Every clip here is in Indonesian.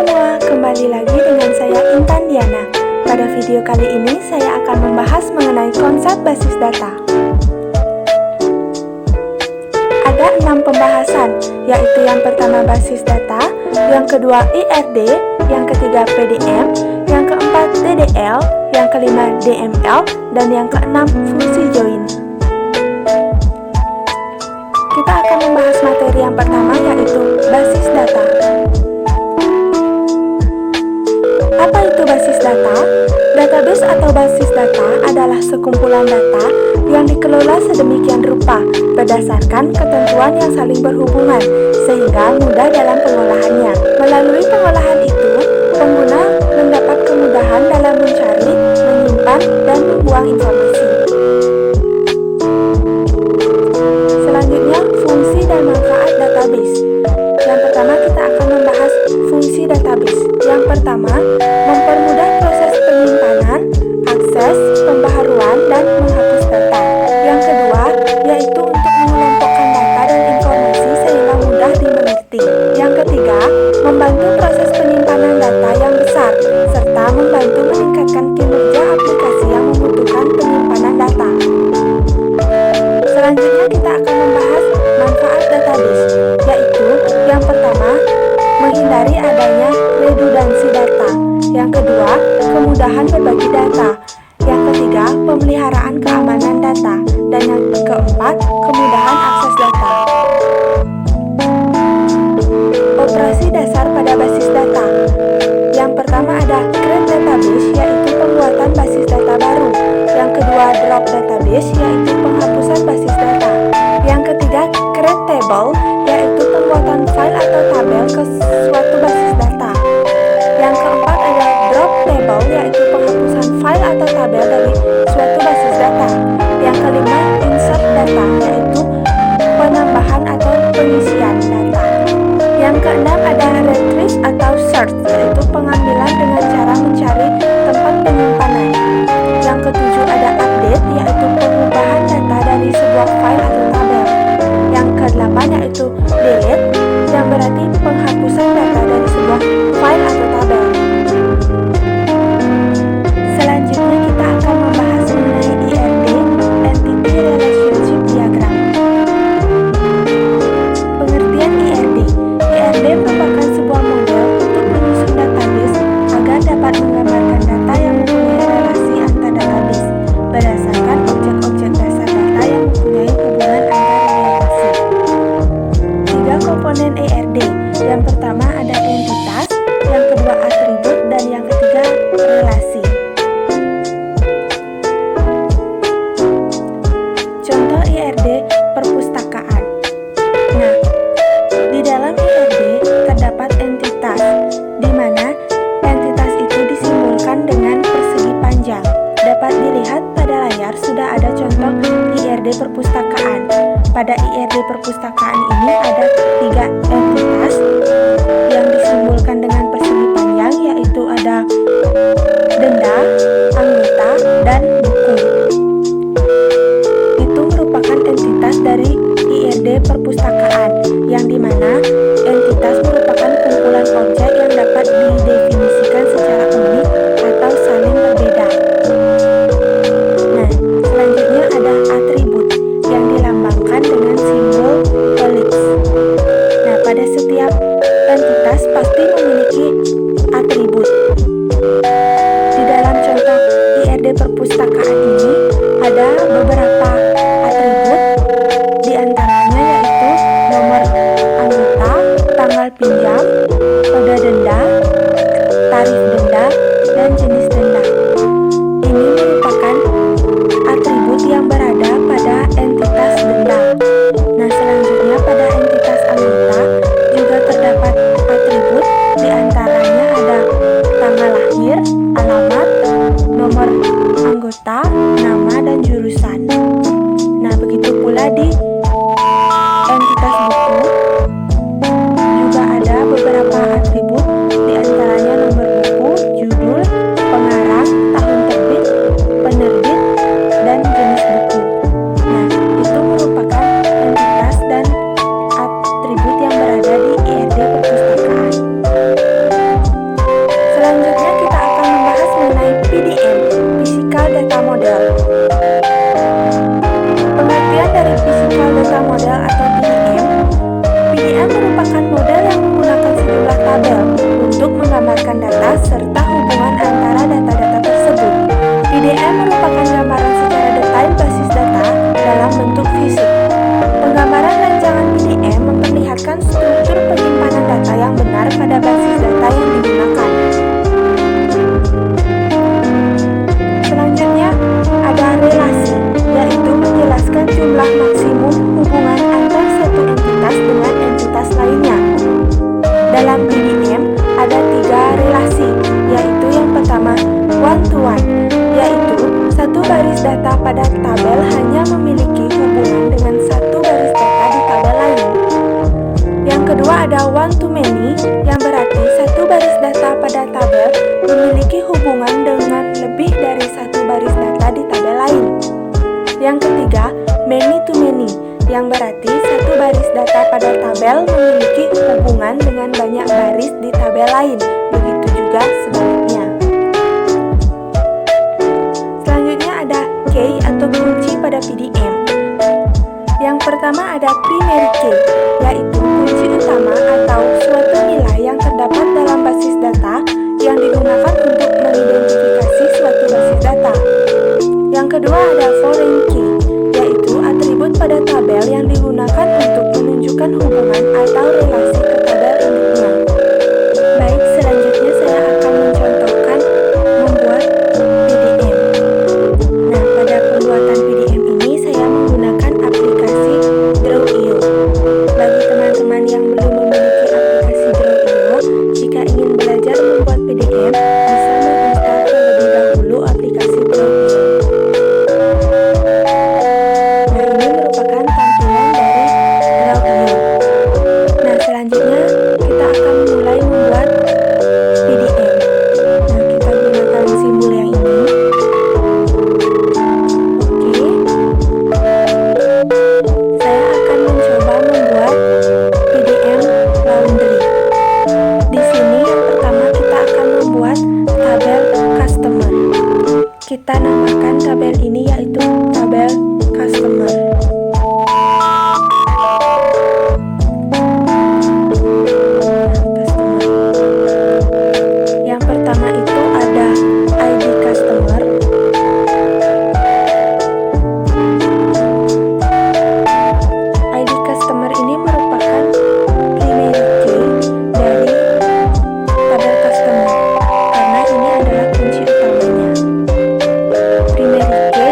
semua, kembali lagi dengan saya Intan Diana. Pada video kali ini saya akan membahas mengenai konsep basis data. Ada 6 pembahasan, yaitu yang pertama basis data, yang kedua IRD, yang ketiga PDM, yang keempat DDL, yang kelima DML, dan yang keenam fungsi join. Kita akan membahas materi yang pertama, yaitu basis data. Apa itu basis data? Database atau basis data adalah sekumpulan data yang dikelola sedemikian rupa berdasarkan ketentuan yang saling berhubungan sehingga mudah dalam pengolahannya. Melalui pengolahan itu, pengguna mendapat kemudahan dalam mencari, menyimpan, dan membuang informasi. Selanjutnya, fungsi dan manfaat database. Yang pertama, kita akan membahas fungsi database. Yang pertama, mempermudah proses penyimpanan, akses, pembaharuan, dan menghapus data. Yang kedua, yaitu untuk mengelompokkan data dan informasi sehingga mudah dimengerti. Yang ketiga, membantu proses penyimpanan data yang besar, serta membantu meningkatkan kinerja aplikasi yang membutuhkan penyimpanan data. Selanjutnya kita akan membahas manfaat database, yaitu yang pertama, menghindari adanya redundansi data. Yang kedua, kemudahan berbagi data. Yang ketiga, pemeliharaan keamanan data. Dan yang keempat, kemudahan akses data. Operasi dasar pada basis data. Yang pertama ada create database, yaitu pembuatan basis data baru. Yang kedua, drop database, yaitu penghapusan basis data. Yang ketiga, create table, yaitu pembuatan file atau tabel ke suatu basis data. Yang keempat ada drop table, yaitu penghapusan file atau tabel dari suatu basis data. Yang kelima, insert data, yaitu penambahan atau pengisian data. Yang keenam ada retrieve atau search, yaitu pengambilan dengan cara mencari tempat penyimpanan. Yang ketujuh ada update, yaitu pengubahan data dari sebuah file atau tabel. Yang kedelapan yaitu delete, yang berarti penghapusan data dari sebuah file atau tabel. Selanjutnya kita akan membahas mengenai IRD, Entity Relationship Diagram. Pengertian IRD. IRD merupakan sebuah model untuk menyusun database agar dapat menggambarkan data yang mempunyai relasi antar database berdasarkan objek-objek dasar data yang mempunyai hubungan antar orientasi. 3 komponen IRD. Yang pertama ada entitas, yang kedua atribut, dan yang ketiga relasi. Contoh IRD perpustakaan. Nah, di dalam IRD terdapat entitas, di mana entitas itu disimbolkan dengan persegi panjang. Dapat dilihat pada layar sudah ada contoh IRD perpustakaan. Pada IRD perpustakaan ini ada 3 entitas yang disimbolkan dengan persegi panjang, yaitu ada denda, anggota, dan buku. Itu merupakan entitas dari IRD perpustakaan, yang dimana entitas merupakan kumpulan objek yang dapat didefinisikan secara unik atau saling berbeda. Nah, selanjutnya ada atribut yang dilambangkan dengan simbol elips. Nah, pada setiap entitas pasti memiliki atribut. Di dalam contoh IRD perpustakaan ini ada beberapa atribut, di antaranya yaitu nomor anggota, tanggal pinjam, kode denda, tarif denda, dan jenis denda. Ini merupakan atribut yang berada pada entitas denda. Nah, selanjutnya pada entitas anggota juga terdapat atribut, di antaranya ada tanggal lahir, alamat, nomor anggota, nama, dan jurusan. Nah, begitu pula di entitas buku juga ada beberapa merupakan model yang menggunakan sejumlah tabel untuk menggambarkan data serta hubungan antara data-data tersebut. PDM merupakan gambaran secara detail basis data dalam bentuk fisik. Penggambaran rancangan PDM memperlihatkan struktur penyimpanan data yang benar pada basis data yang digunakan. Selanjutnya, ada relasi, yaitu menjelaskan jumlah maksimum hubungan antar satu entitas dengan entitas lainnya. Dalam PDM, ada 3 relasi, yaitu yang pertama, one-to-one, yaitu satu baris data pada tabel hanya memiliki hubungan dengan satu baris data di tabel lain. Yang kedua ada one-to-many, yang berarti satu baris data pada tabel memiliki hubungan dengan lebih dari satu baris data di tabel lain. Yang ketiga, many-to-many, yang berarti satu baris data pada tabel memiliki hubungan dengan banyak baris di tabel lain, begitu juga sebaliknya. Selanjutnya ada key atau kunci pada PDM. Yang pertama ada primary key, yaitu kunci utama atau suatu nilai yang terdapat dalam basis data yang digunakan untuk mengidentifikasi suatu basis data. Yang kedua ada foreign key, yaitu atribut pada tabel yang digunakan untuk menunjukkan hubungan atau relasi ke tabel induknya. Baik, selanjutnya saya akan mencontohkan membuat PDM. Nah, pada pembuatan PDM ini saya menggunakan aplikasi Draw.io. Bagi teman-teman yang belum memiliki aplikasi Draw.io, jika ingin belajar membuat PDM, bisa menginstal terlebih dahulu aplikasi Draw.io. Nah, ini merupakan tampilan dari Draw.io. Nah, selanjutnya kita akan mulai membuat PDM. Nah, kita gunakan simbol yang ini. Oke. Saya akan mencoba membuat PDM laundry. Di sini yang pertama kita akan membuat tabel customer. Kita namakan tabel ini yaitu tabel customer. Yang pertama itu ada ID customer. ID customer ini merupakan primary key dari tabel customer karena ini adalah kunci utamanya. Primary key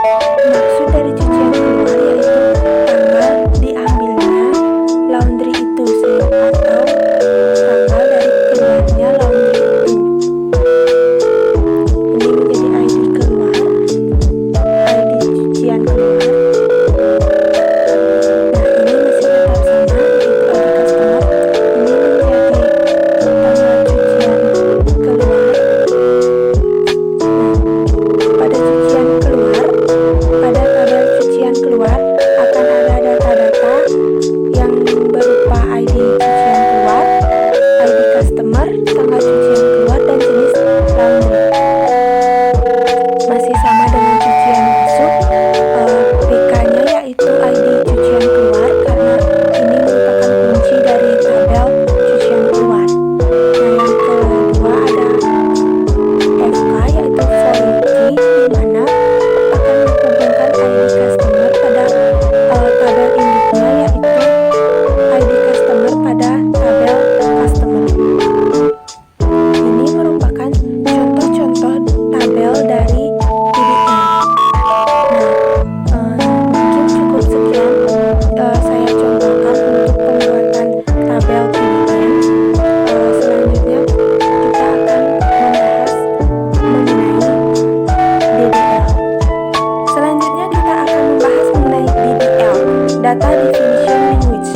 Maksud dari cucian keluar yaitu tanggal diambilnya laundry itu sih, atau tanggal dari keluarnya laundry itu. Ini menjadi ID keluar, ID cucian keluar. Nah, ini masih tetap sama, yaitu ID customer. Ini menjadi tanggal cucian keluar. Pada cucian keluar, pada tabel cucian keluar akan ada data-data yang berupa ID cucian keluar, ID customer, tanggal cucian keluar, dan jenis laundry. Masih sama dengan cucian masuk, PK-nya yaitu ID cucian keluar karena ini merupakan kunci dari tabel cucian keluar. Nah, yang kedua ada FK yaitu foreign key, di mana akan menghubungkan ID customer pada tabel induknya yaitu ID customer pada tabel customer. Ini merupakan contoh-contoh tabel dari DDL. Nah, mungkin cukup sekian saya contohkan untuk pembuatan tabel PDN. Selanjutnya kita akan membahas mengenai DDL. Selanjutnya kita akan membahas mengenai DDL, Data Definition Language.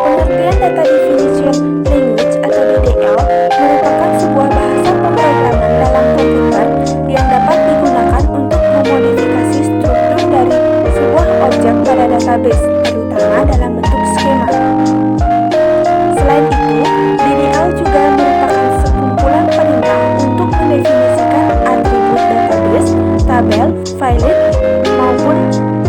Pengertian Data Definition Language atau DDL merupakan sebuah bahasa pemrograman dalam komputer yang dapat digunakan untuk memodifikasi struktur dari sebuah objek pada database, terutama dalam bentuk skema. Selain itu, DDL juga merupakan sekumpulan perintah untuk mendefinisikan atribut database, tabel, file, maupun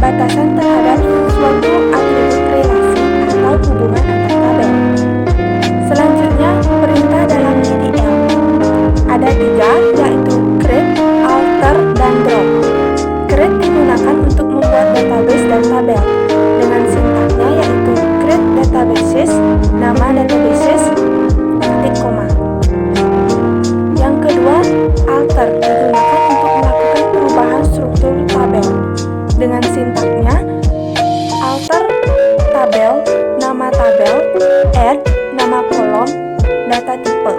batasan terhadap suatu atribut relasi atau hubungan antar tabel. Selanjutnya, perintah dalam DDL. Ada 3, yaitu create, alter, dan drop. Create digunakan untuk membuat database dan tabel dengan sintaknya yaitu create databases, nama databases, titik koma. Yang kedua, alter digunakan untuk melakukan perubahan struktur tabel dengan sintaknya alter tabel, nama tabel, add, nama kolom, data tipe.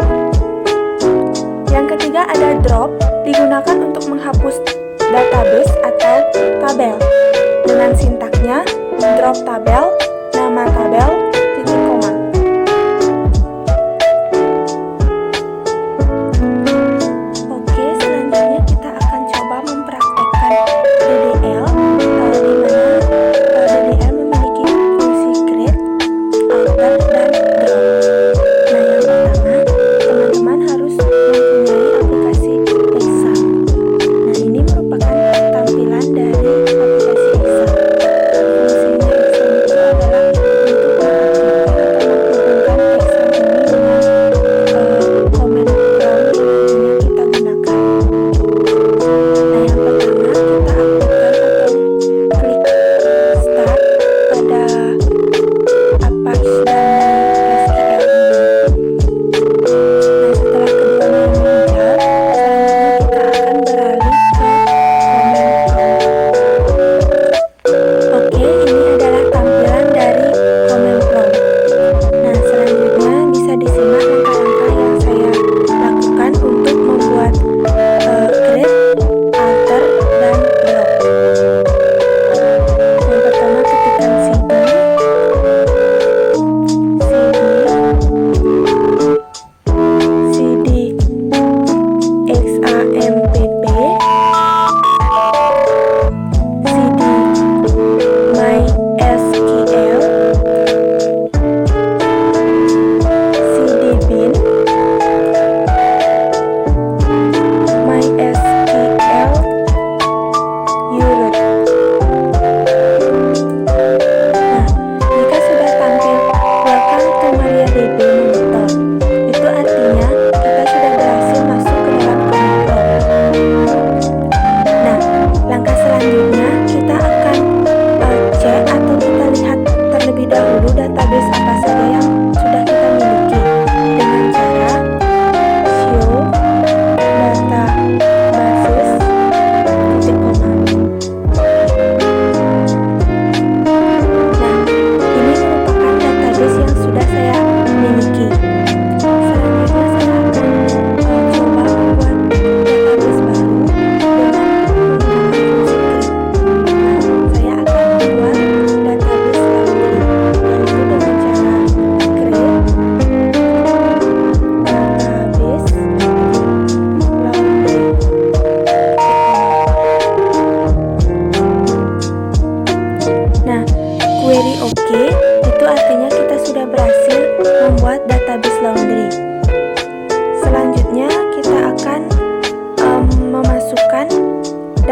Yang ketiga ada drop, digunakan untuk menghapus database atau tabel dengan sintaknya drop tabel, nama tabel, titik koma. Oke, selanjutnya kita akan coba mempraktekkan DDL, di mana DDL memiliki fungsi create, alter, dan drop. Nah, yang pertama, teman-teman harus mempunyai aplikasi Excel. Nah, ini merupakan tampilan dari aplikasi Excel. Fungsinya Excel itu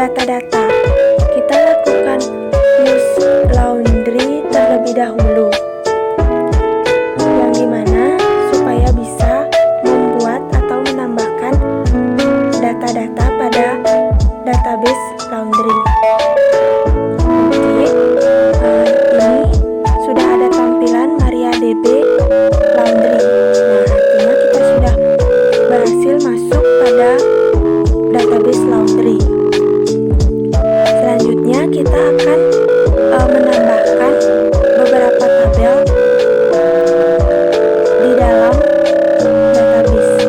data-data. Kita lakukan use laundry terlebih dahulu, yang dimana supaya bisa membuat atau menambahkan data-data pada database laundry. Oke, ini sudah ada tampilan MariaDB Laundry. Nah, artinya kita sudah berhasil masuk pada database laundry. Selanjutnya kita akan menambahkan beberapa tabel di dalam database.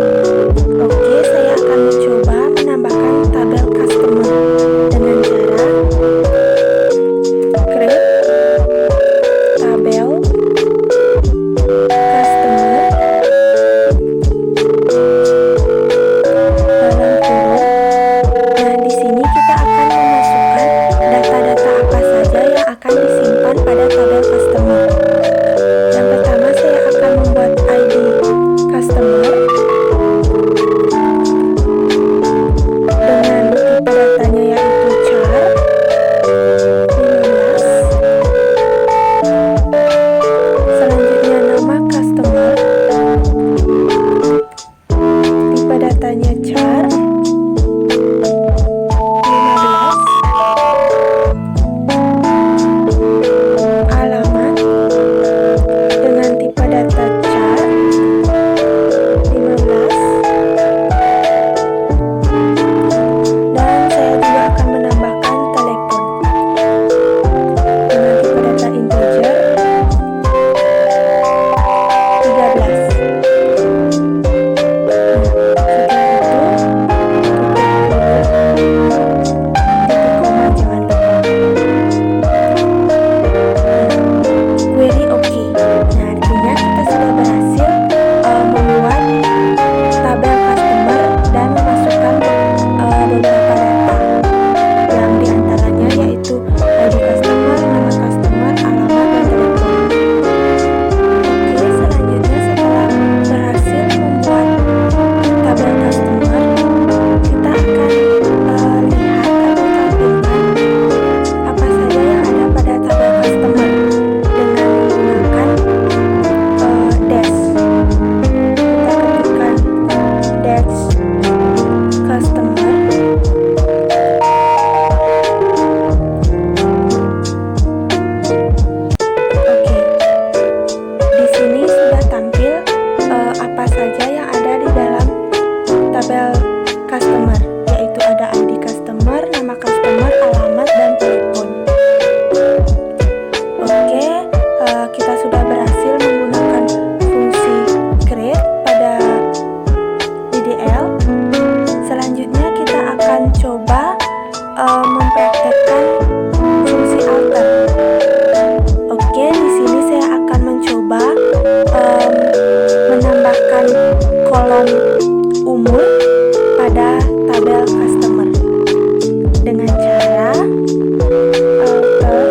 Oke, saya akan mencoba menambahkan tabel customer dengan cara create tabel customer dalam kurung. Nah, di sini kita akan memasukkan data-data apa saja yang akan disimpan pada tabel customer. Yang pertama, saya akan membuat ID customer dengan tipe datanya yaitu char 15. Selanjutnya nama customer, tipe datanya char 15. Alamat dengan tipe data char 15. Dan saya juga akan menambahkan telepon dengan tipe data integer 13. Setelah itu titik koma jangan lupa. Query oke. Nah, artinya kita sudah berhasil membuat tabel customer dan memasukkan beberapa data, yang diantaranya yaitu ID customer, nama customer, alamat, dan telepon. Oke, selanjutnya setelah berhasil membuat tabel customer, kita akan lihat atau tampilkan apa saja yang ada pada tabel customer dengan menggunakan dash. Kita ketikkan dash customer. Oke, di sini sudah tampil apa saja yang ada di dalam tabel customer, yaitu ada ID customer, nama customer, alamat, dan telepon. Oke, kita sudah berhasil menggunakan fungsi create pada DDL. Selanjutnya kita akan coba mempraktekkan fungsi alter. Oke, di sini saya akan mencoba menambahkan kolom umur pada tabel customer dengan cara alter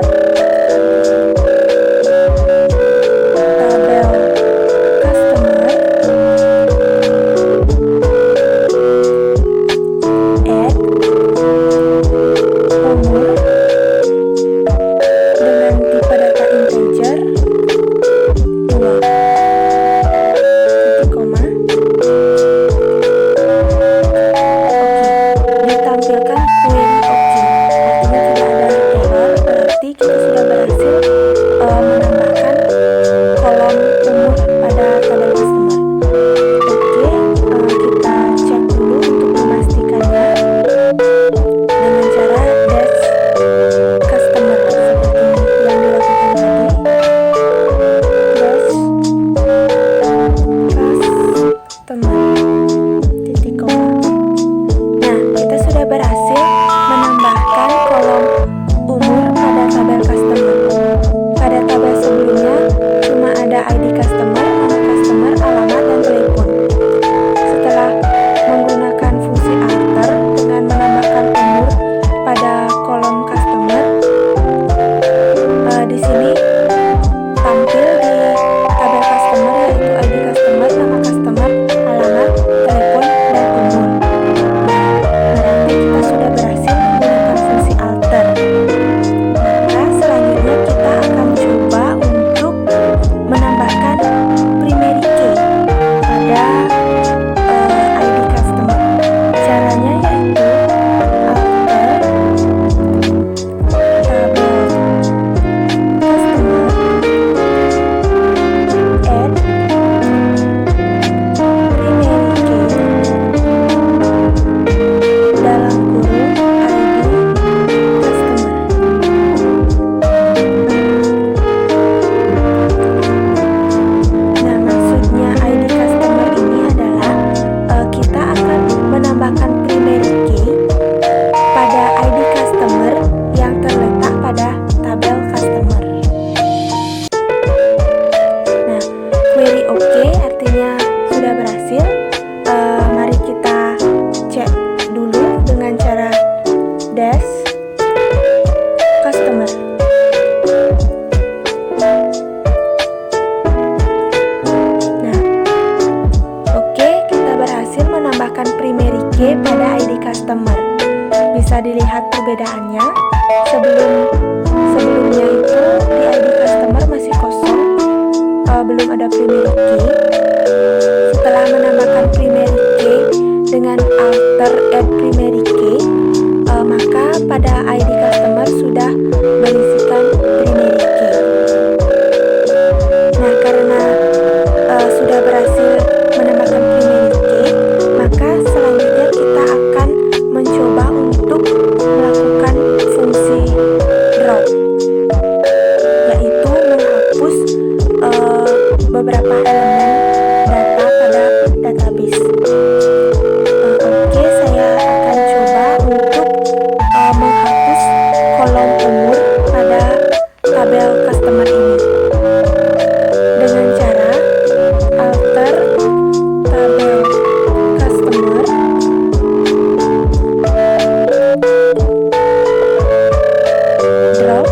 tabel customer, add umur dengan tipe data integer 2, titik koma. Oke, ditampilkan query oke. Artinya tidak ada error, berarti kita sudah berhasil menambahkan kolom umur pada tabel customer. Oke, kita cek dulu untuk memastikannya dengan cara dash customer seperti yang dilakukan tadi. Dash customer, titik koma. Nah, kita sudah berhasil menambahkan kolom umur pada tabel customer. Pada tabel sebelumnya cuma ada ID customer, nama customer, alamat, dan telepon. Setelah menggunakan fungsi alter dengan menambahkan umur pada kolom customer, di sini tampil di tabel customer yaitu ID customer, nama customer, alamat, telepon, dan umur. Berarti kita sudah berhasil menggunakan dash customer. Nah, oke, kita berhasil menambahkan primary key pada ID customer. Bisa dilihat perbedaannya. Sebelumnya itu di ID customer masih kosong, belum ada primary key. Setelah menambahkan primary key dengan alter add primary key, maka pada ID customer sudah berisikan primary key. Nah, karena sudah berhasil menambahkan primary key, maka selanjutnya kita akan mencoba untuk melakukan fungsi drop, yaitu menghapus beberapa elemen data pada database. Oke, saya akan coba untuk menghapus kolom umur pada tabel customer ini dengan cara alter tabel customer, drop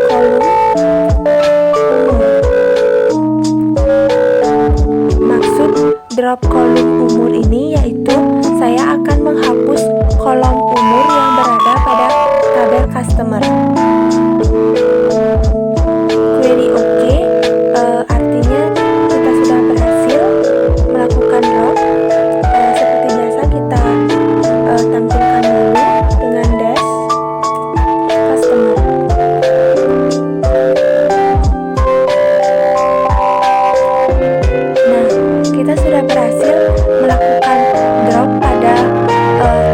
kolom umur. Maksud drop kolom umur ini yaitu saya akan menghapus kolom umur yang berada pada tabel customer. Query oke, artinya kita sudah berhasil melakukan drop. Seperti biasa kita tampilkan dulu dengan dash customer. Nah, kita sudah berhasil melakukan drop pada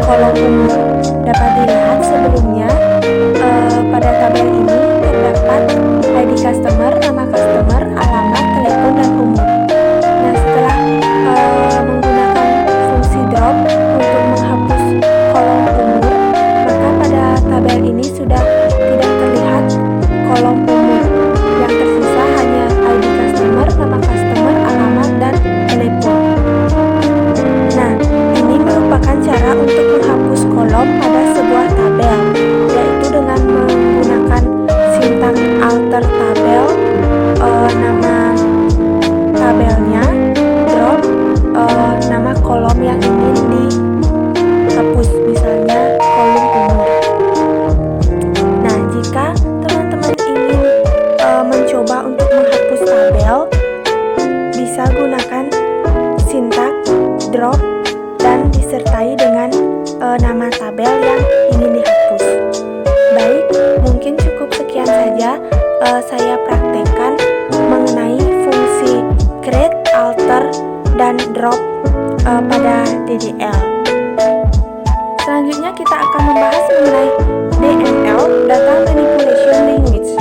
kolom umur. Dapat dilihat sebelumnya pada tabel ini terdapat ID customer, nama customer, alamat, telepon, dan umur. Nah, setelah menggunakan fungsi drop untuk menghapus kolom umur, maka pada tabel ini sudah tidak terlihat kolom umur. Yang tersisa hanya ID customer, nama customer, alamat, dan telepon. Nah, ini merupakan cara untuk menghapus kolom pada sebuah tabel, yaitu dengan menggunakan sintaks alter tabel, nama tabelnya, drop nama kolom yang ingin dihapus, misalnya kolom umur. Nah, jika teman-teman ingin mencoba untuk menghapus tabel, bisa gunakan sintaks drop dan disertai dengan nama tabel yang ingin dihapus. Baik, mungkin cukup sekian saja saya praktekkan mengenai fungsi create, alter, dan drop pada DDL. Selanjutnya kita akan membahas mengenai DML, Data Manipulation Language.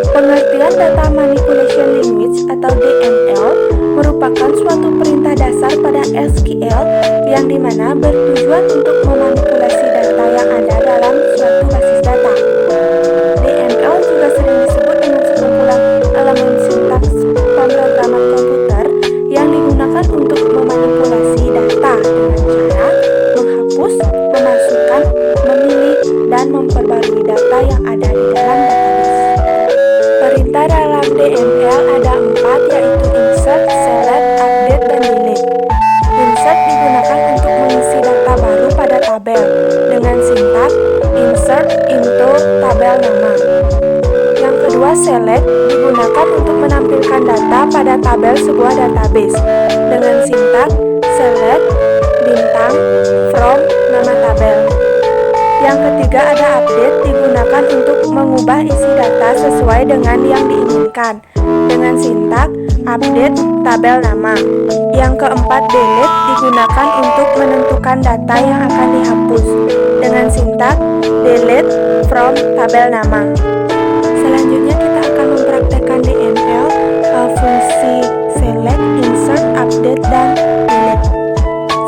Pengertian Data Manipulation Language atau DML merupakan suatu perintah dasar pada SQL yang dimana bertujuan untuk memanipulasi data yang ada dalam suatu basis data. DML juga sering disebut dengan sekumpulan elemen sintaks pemrograman komputer yang digunakan untuk memanipulasi data dengan cara menghapus, memasukkan, memilih, dan memperbarui data yang ada di dalam database. Perintah dalam DML ada 4, yaitu insert, select, update, dan delete. Insert digunakan untuk mengisi data baru pada tabel dengan sintaks insert into tabel nama. Yang kedua, select digunakan untuk menampilkan data pada tabel sebuah database dengan sintaks select bintang from nama tabel. Yang ketiga, ada update digunakan untuk mengubah isi data sesuai dengan yang diinginkan dengan sintaks update tabel nama. Yang keempat, delete digunakan untuk menentukan data yang akan dihapus dengan sintaks delete from tabel nama. Selanjutnya kita akan mempraktekkan DML fungsi select, insert, update, dan delete.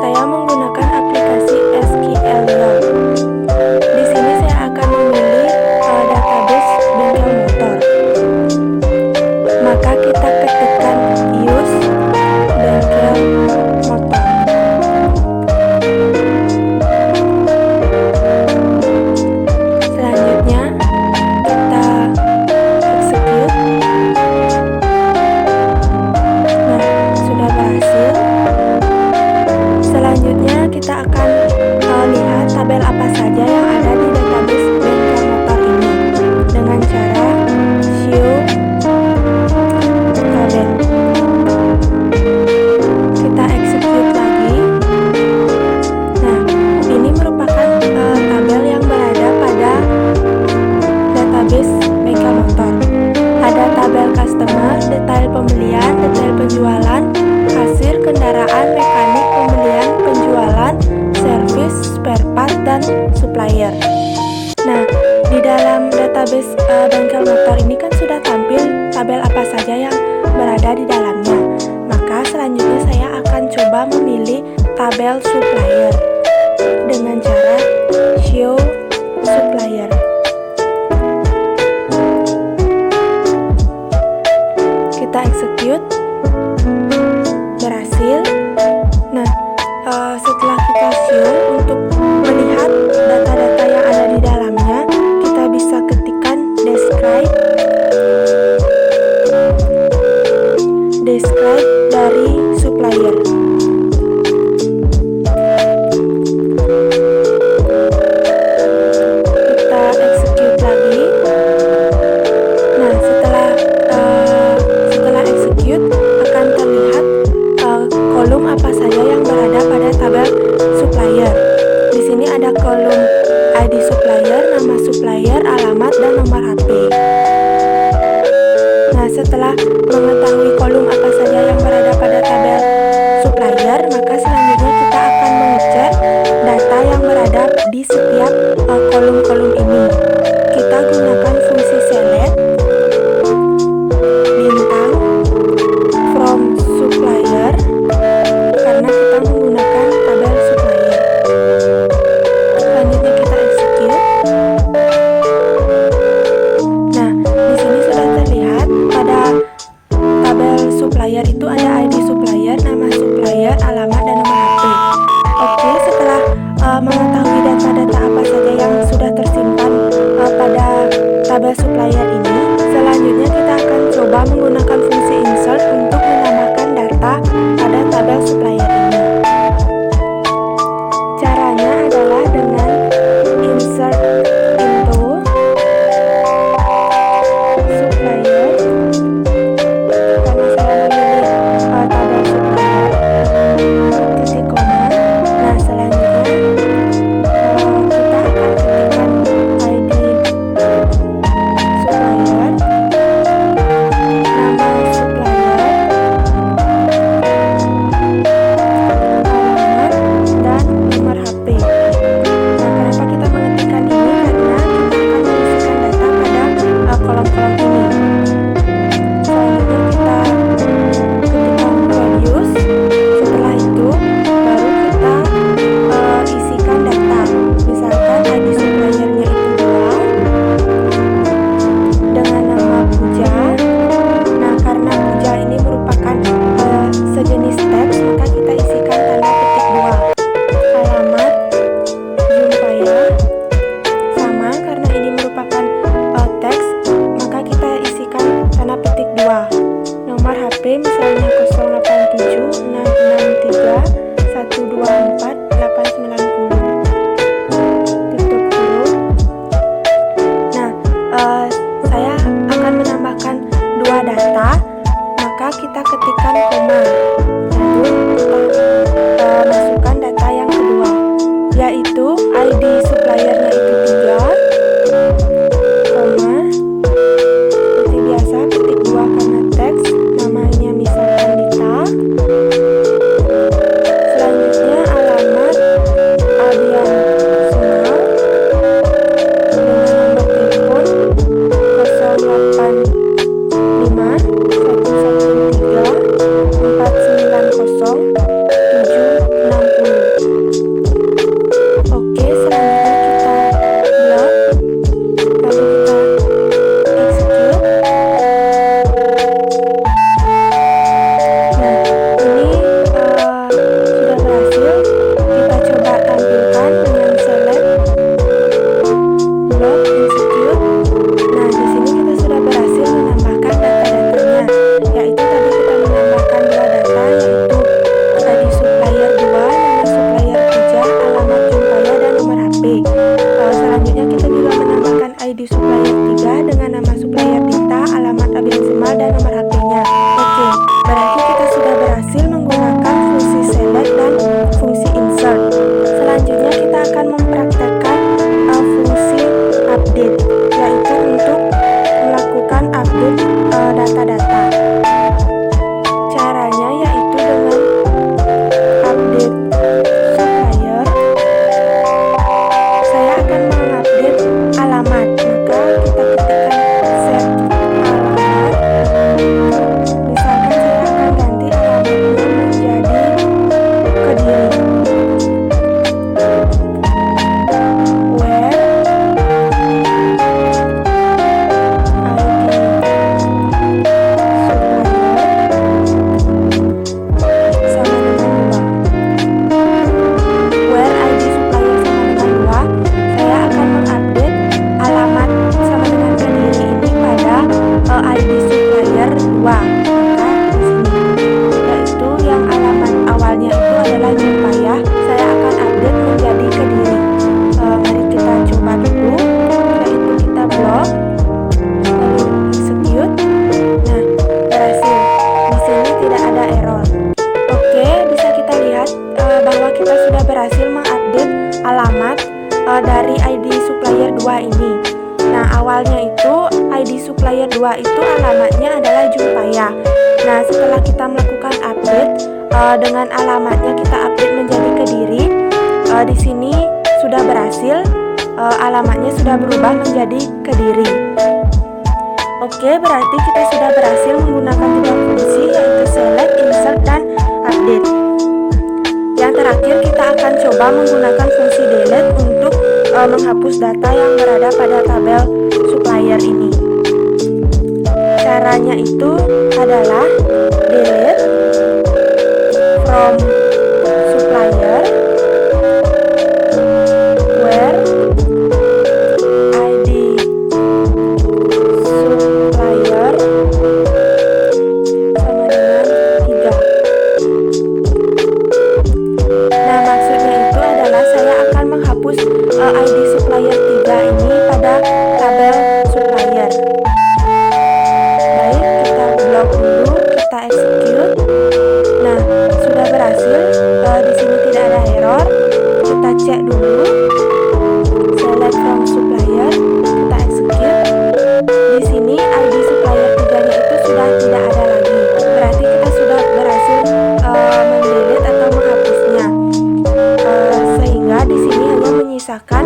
Saya menggunakan aplikasi SQLion. Di sini saya akan memilih database bengkel motor. Maka kita ketikkan use bengkel motor. kita akan lihat tabel apa saja yang ada di database bengkel motor ini dengan cara show tabel. Kita execute lagi. Nah, ini merupakan tabel yang berada pada database bengkel motor. Ada tabel customer, detail pembelian, detail penjualan, kasir, kendaraan, mekanik, pembelian, penjualan, servis, spare part, dan supplier. Nah, di dalam database bengkel motor ini kan sudah tampil tabel apa saja yang berada di dalamnya. Maka selanjutnya saya akan coba memilih tabel supplier dengan cara show supplier. Kita execute. Berhasil. Nah, setelah kita show, untuk melihat data-data yang ada di dalamnya, kita bisa ketikkan describe dari supplier. Kita execute lagi. Nah, setelah execute akan terlihat kolom apa saja yang berada pada tabel supplier. Di sini ada kolom ID supplier, nama supplier, alamat, dan nomor HP. Nah, setelah mengetahui kolom apa saja yang berada pada tabel supplier, maka selanjutnya kita akan mengecek data yang berada di setiap kolom-kolom ini. Kita gunakan fungsi select bintang from supplier karena kita menggunakan tabel supplier. Selanjutnya kita execute. Nah, di sini sudah terlihat pada tabel supplier itu ada ID supplier, nama supplier, alamat, dan nomor HP. Oke, setelah mengetahui data-data apa saja alamat dari ID supplier 2 ini. Nah, awalnya itu ID supplier 2 itu alamatnya adalah Jumpaya. Nah, setelah kita melakukan update dengan alamatnya kita update menjadi Kediri, di sini sudah berhasil, alamatnya sudah berubah menjadi Kediri. Oke, berarti kita sudah berhasil menggunakan 3 fungsi, yaitu select, insert, dan update. Yang terakhir kita akan coba menggunakan fungsi delete untuk menghapus data yang berada pada tabel supplier ini. Caranya itu adalah delete from supplier where ID supplier sama dengan 3. Nah, maksudnya itu adalah saya akan menghapus ID supplier 3 ini pada tabel supplier. Baik, kita blok dulu, kita execute. Nah, sudah berhasil. Di sini tidak ada error. Kita cek dulu. Select from supplier, kita execute. Di sini ID supplier 3-nya itu sudah tidak ada lagi. Berarti kita sudah berhasil mendelete atau menghapusnya. Sehingga di sini hanya menyisakan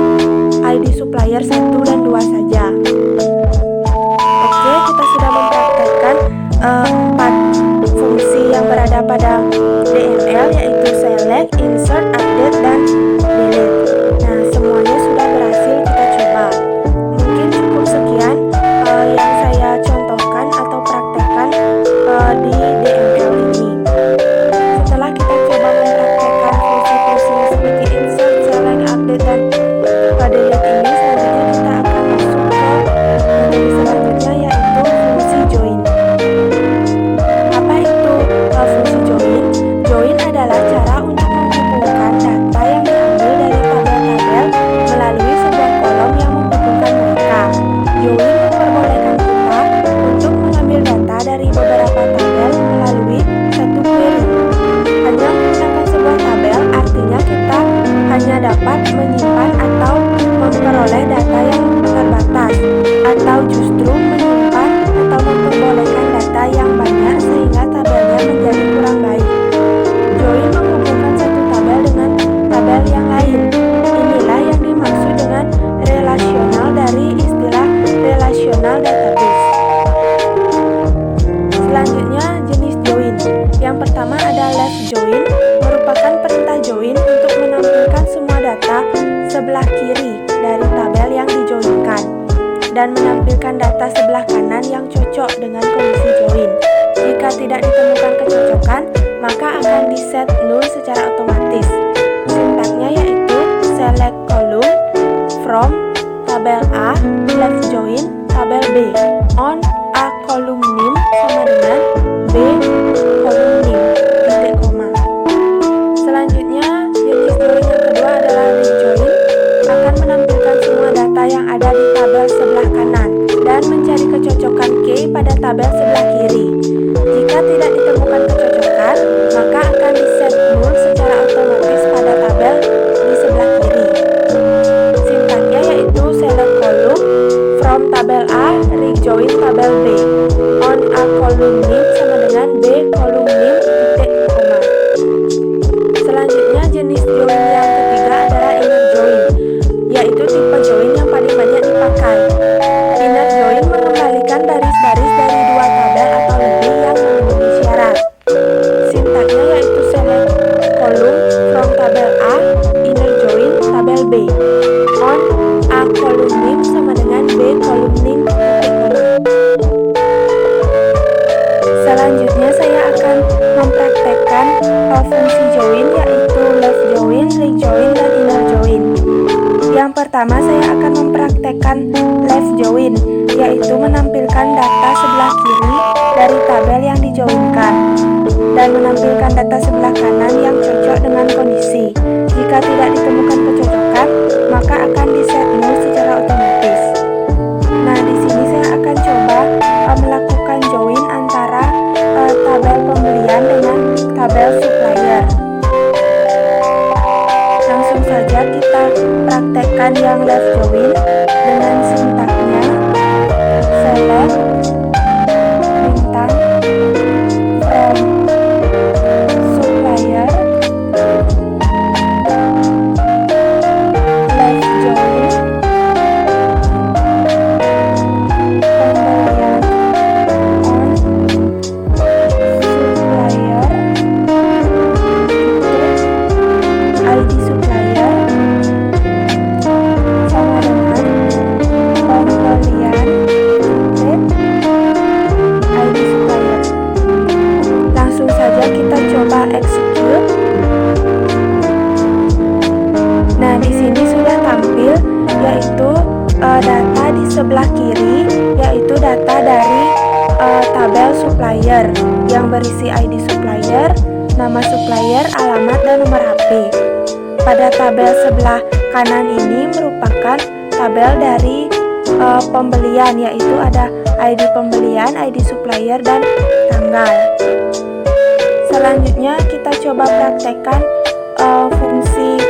ID supplier 1 dan 2 saja. Oke, kita sudah mempraktekkan 4 fungsi yang berada pada DML, yaitu select, insert, update, dan delete. Nah, semuanya sudah berhasil kita coba. Mungkin cukup sekian yang saya contohkan atau praktekkan di DML ini. Setelah kita coba mempraktekkan fungsi-fungsi seperti insert, select, update, dan delete ini, selanjutnya kita akan masuk ke materi selanjutnya, yaitu fungsi join. Apa itu fungsi join? Join adalah cara untuk menghubungkan data yang diambil dari tabel-tabel melalui sebuah kolom yang menghubungkan mereka. Join memperbolehkan kita untuk mengambil data dari beberapa tabel melalui satu query. Hanya menggunakan sebuah tabel artinya kita hanya dapat menyimpan atau memperoleh data yang terbatas, atau justru menyimpan atau memperbolehkan data yang banyak sehingga tabelnya menjadi kurang baik. Join menghubungkan satu tabel dengan tabel yang lain. Inilah yang dimaksud dengan relasional dari istilah relational database. Selanjutnya jenis join. Yang pertama ada left join, merupakan perintah join untuk menampilkan semua data sebelah kiri dari tabel yang dijoinkan dan menampilkan data sebelah kanan yang cocok dengan kondisi join. Jika tidak ditemukan kecocokan, maka akan di-set null secara otomatis. Sintaknya yaitu select column from tabel A, left join tabel B, on A column name sama dengan B column name, titik koma. Selanjutnya, jenis join yang kedua adalah rejoin, akan menampilkan semua data yang ada di tabel sebelah kanan dan mencari kecocokan key pada tabel sebelah kiri. Jika tidak ditemukan kecocokan, maka akan di-set null secara otomatis pada tabel di sebelah kiri. Sintaknya yaitu select column from tabel A, rejoin tabel B, on A column name sama dengan B column name, titik koma. Selanjutnya jenis join yang ketiga adalah inner join, yaitu tipe join yang paling banyak dipakai. Inner join mengembalikan baris-baris dari dua tabel atau lebih yang memenuhi syarat. Sintaknya yaitu select column from tabel A, inner join tabel B, on A column name sama dengan B column name, titik koma. Selanjutnya saya akan mempraktekkan fungsi join, yaitu left join, right join, dan inner join. Yang pertama saya akan mempraktekkan left join, yaitu menampilkan data sebelah kiri dari tabel yang dijoinkan dan menampilkan data sebelah kanan yang cocok dengan kondisi. Jika tidak ditemukan kecocokan, maka akan di-set null secara otomatis. Nah, di sini saya akan coba melakukan join antara tabel pembelian dengan tabel supplier. Langsung saja saja kita praktekkan yang left join dengan sintaknya select bintang from supplier left join pembelian on supplier ID supplier sama dengan pembelian ID supplier. Langsung saja kita coba execute. Nah, di sini sudah tampil yaitu data di sebelah kiri, yaitu data dari tabel supplier yang berisi ID supplier, nama supplier, alamat, dan nomor HP. Pada tabel sebelah kanan ini merupakan tabel dari pembelian, yaitu ada ID pembelian, ID supplier, dan tanggal. Selanjutnya kita coba praktekkan fungsi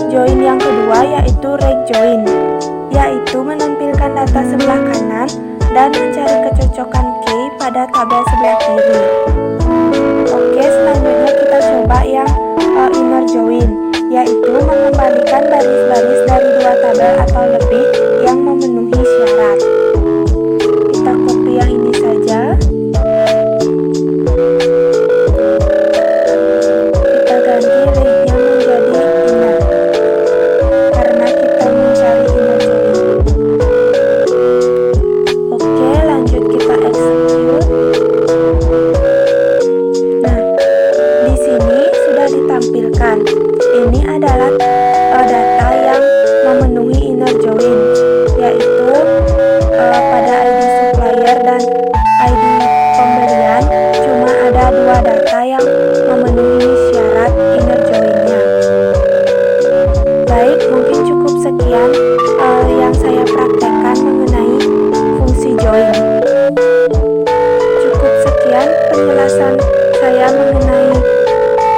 join yang kedua, yaitu rect join, yaitu menampilkan data sebelah kanan dan mencari kecocokan key pada tabel sebelah kiri. Oke, selanjutnya kita coba yang inner join, yaitu mengembalikan baris-baris dari dua tabel atau lebih yang memenuhi syarat. Kita copy yang ini saja. Kita ganti rate-nya menjadi inner karena kita mencari inner join. Oke, lanjut kita execute. Nah, di sini sudah ditampilkan. Ini adalah data yang memenuhi inner join, yaitu pada ID supplier dan ID pembelian cuma ada dua data yang memenuhi syarat inner join-nya. Baik, mungkin cukup sekian yang saya praktekkan mengenai fungsi join. Cukup sekian penjelasan saya mengenai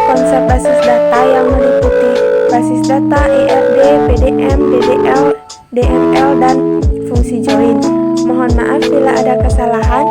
konsep basis data yang meliputi basis data, ERD, PDM, DDL, DML, dan fungsi join. Mohon maaf bila ada kesalahan.